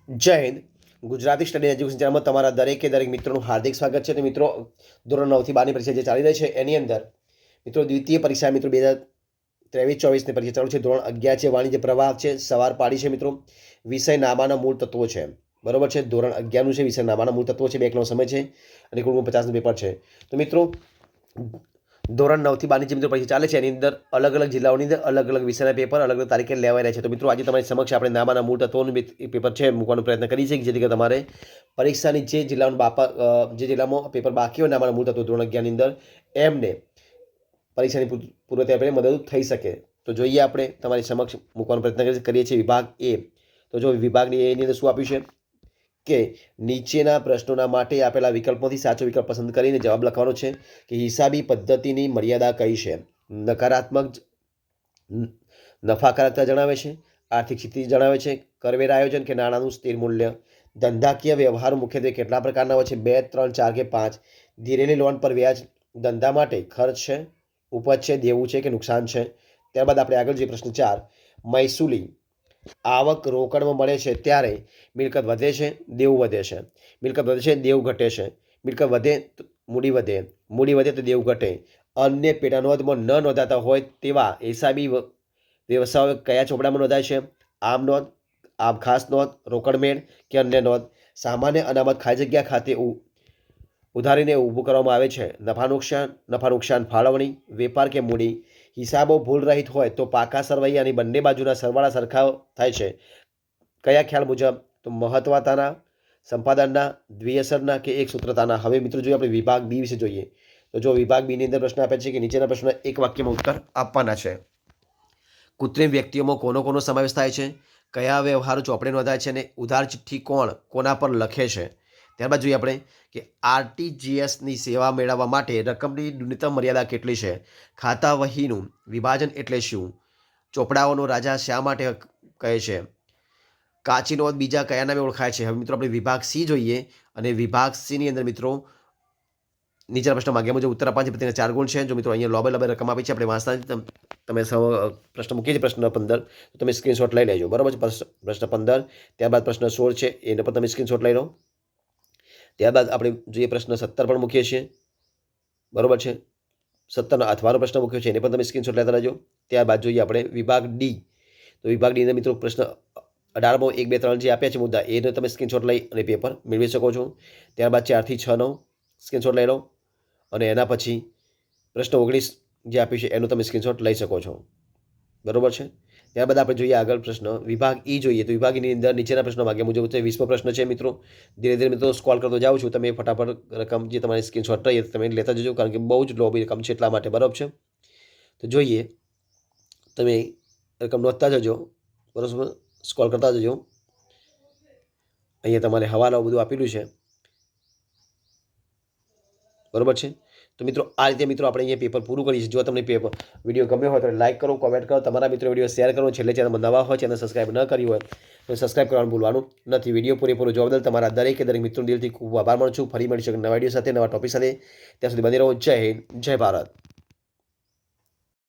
જય Hind. Gujarati study education ચેનલમાં તમારા દરેકે દરેક મિત્રોનું હાર્દિક સ્વાગત છે. તો મિત્રો, ધોરણ 9 થી 12ની પરીક્ષા જે ચાલી રહી છે એની અંદર મિત્રો દ્વિતીય પરીક્ષા મિત્રો 2023-24ની પરીક્ષા ચાલુ છે. ધોરણ 11 છે, વાણિજ્ય પ્રવાહ છે, સવાર પાડી છે મિત્રો. વિષય નામાના મૂળ તત્વો છે, બરોબર છે. ધોરણ 11નું છે, વિષય નામાના મૂળ તત્વો છે, 2 કલાકનો સમય છે અને કુલ 50નું પેપર છે. તો મિત્રો, ધોરણ 9 થી 12ની જે મિત્રો પરીક્ષા ચાલે છે એની અંદર અલગ અલગ જિલ્લાઓની અંદર અલગ અલગ વિષયના પેપર અલગ અલગ તારીખે લેવાઈ રહ્યા છે. તો મિત્રો, આજે તમારી સમક્ષ આપણે નામાના મૂળ તત્વોનું પેપર છે મૂકવાનો પ્રયત્ન કરીએ છીએ, જેથી કરીને તમારે પરીક્ષાની જે જિલ્લામાં પેપર બાકી હોય નામાના મૂળ તત્વો ધોરણ 11ની અંદર એમને પરીક્ષાની પૂર્વ તૈયારી મદદ થઈ શકે. તો જોઈએ આપણે તમારી સમક્ષ મૂકવાનો પ્રયત્ન કરીએ છીએ વિભાગ એ. તો જો વિભાગની એની અંદર શું આપ્યું છે કે નીચેના પ્રશ્નોના માટે આપેલા વિકલ્પોથી સાચો વિકલ્પ પસંદ કરીને જવાબ લખવાનો છે કે હિસાબી પદ્ધતિની મર્યાદા કઈ છે. નકારાત્મક નફાકારકતા જણાવે છે, આર્થિક સ્થિતિ જણાવે છે, કરવેરા આયોજન કે નાણાંનું સ્થિર મૂલ્ય, ધંધાકીય વ્યવહાર મુખ્યત્વે કેટલા પ્રકારના હોય છે, 2, 3, 4 કે 5, ધીરેલી લોન પર વ્યાજ, ધંધા માટે ખર્ચ છે, ઉપજ છે, દેવું છે કે નુકસાન છે. ત્યારબાદ આપણે આગળ જોઈએ પ્રશ્ન 4. મહેસૂલી આવક રોકડમાં મળે છે ત્યારે મિલકત વધે છે, દેવું વધે છે. મિલકત વધે છે, દેવું ઘટે છે. મિલકત વધે તો મૂડી વધે, મૂડી વધે તો દેવું ઘટે. અન્ય પેટા નોંધમાં ન નોંધાતા હોય તેવા હિસાબી વ્યવસાયો કયા ચોપડામાં નોંધાય છે? આમ નોંધ, આમ ખાસ નોંધ, રોકડમેળ કે અન્ય નોંધ. સામાન્ય અનામત ખાલી જગ્યા ખાતે ઉધારીને ઊભું કરવામાં આવે છે. નફા નુકસાન ફાળવણી, વેપાર કે મૂડી. હિસાબો ભૂલ રહિત હોય તો પાકા સરવૈયાની બંને બાજુના સરવાળા સરખા થાય છે. કયા ખ્યાલ મુજબ? તો મહત્વતાના, સંપાદનના, દ્વિઅસરના કે એક સૂત્રતાના. હવે મિત્રો જોઈએ આપણે વિભાગ બી વિશે જોઈએ. તો જો વિભાગ બી ની અંદર પ્રશ્ન આપે છે કે નીચેના પ્રશ્નના એક વાક્યમાં ઉત્તર આપવાના છે. કૃત્રિમ વ્યક્તિઓમાં કોનો સમાવેશ થાય છે? કયા વ્યવહારો ચોપડે નોંધાય છે અને ઉધાર ચિઠ્ઠી કોના પર લખે છે? ત્યારબાદ જોઈએ આપણે કે આરટીજીએસની સેવા મેળવવા માટે રકમની ન્યૂનતમ મર્યાદા કેટલી છે? ખાતા વહીનું વિભાજન એટલે શું? ચોપડાઓનો રાજા શા માટે કહે છે? કાચી નોંધ બીજા કયા નામે ઓળખાય છે? હવે મિત્રો આપણે વિભાગ સી જોઈએ અને વિભાગ સીની અંદર મિત્રો નીચેના પ્રશ્ન માગ્યા મુજબ ઉત્તર આપવા છે. તેના 4 ગુણ છે. જો મિત્રો અહીંયા લોબે રકમ આપી છે, આપણે વાંચતા તમે પ્રશ્ન મૂકીએ છીએ પ્રશ્ન 15, તો તમે સ્ક્રીનશોટ લઈ લેજો, બરાબર છે. પ્રશ્ન 15, ત્યારબાદ પ્રશ્ન 16 છે, એને પણ તમે સ્ક્રીનશોટ લઈ લો. ત્યારબાદ આપણે જોઈએ પ્રશ્ન 17 પણ મૂકીએ છીએ, બરાબર છે. 17નો અથવાનો પ્રશ્ન મૂક્યો છે, એને પણ તમે સ્ક્રીનશોટ લેતા રહેજો. ત્યારબાદ જોઈએ આપણે વિભાગ ડી. તો વિભાગ ડી અંદર મિત્રો પ્રશ્ન 18માં 1, 2, 3 જે આપ્યા છે મુદ્દા, એને તમે સ્ક્રીનશોટ લઈ અને પેપર મેળવી શકો છો. ત્યારબાદ 4 થી 6નો સ્ક્રીનશોટ લઈ લો અને એના પછી પ્રશ્ન 19 જે આપ્યું છે એનું તમે સ્ક્રીનશોટ લઈ શકો છો, બરાબર છે. ત્યારબાદ આપણે જોઈએ આગળ પ્રશ્ન વિભાગ ઈ જોઈએ. તો વિભાગની અંદર નીચેના પ્રશ્નો માગ્યા મુજબ છે. 20મો પ્રશ્ન છે મિત્રો. ધીરે ધીરે મિત્રો સ્ક્રોલ કરતો જાઉં છું, તમે ફટાફટ રકમ જે તમારી સ્ક્રીનશોટ રહીએ તમે લેતા જજો, કારણ કે બહુ જ લોબી રકમ છે એટલા માટે, બરાબર છે. તો જોઈએ, તમે રકમ નોંધતા જજો, બરાબર, સ્ક્રોલ કરતા જજો. અહીંયા તમારે હવાલો બધું આપેલું છે, બરાબર છે. તો મિત્રો આ રીતે મિત્રો આપણે અહીંયા પેપર પૂરું કરીએ છીએ. જો તમને વિડીયો ગમ્યો હોય તો લાઇક કરો, કોમેન્ટ કરો, તમારા મિત્રો વિડીયો શેર કરો. છેલ્લે ચેનલમાં નવા હોય, ચેનલ સબસ્ક્રાઈબ ન કરી હોય તો સબસ્ક્રાઈબ કરવાનું ભૂલવાનું નથી. વિડીયો પૂરેપૂરો જોવા બદલ તમારા દરેક મિત્રો દિલથી ખૂબ આભાર માનું છું. ફરી મળીશું નવા વિડીયો સાથે, નવા ટોપિક સાથે. ત્યાં સુધી બની રહો. જય હિન્દ, જય ભારત.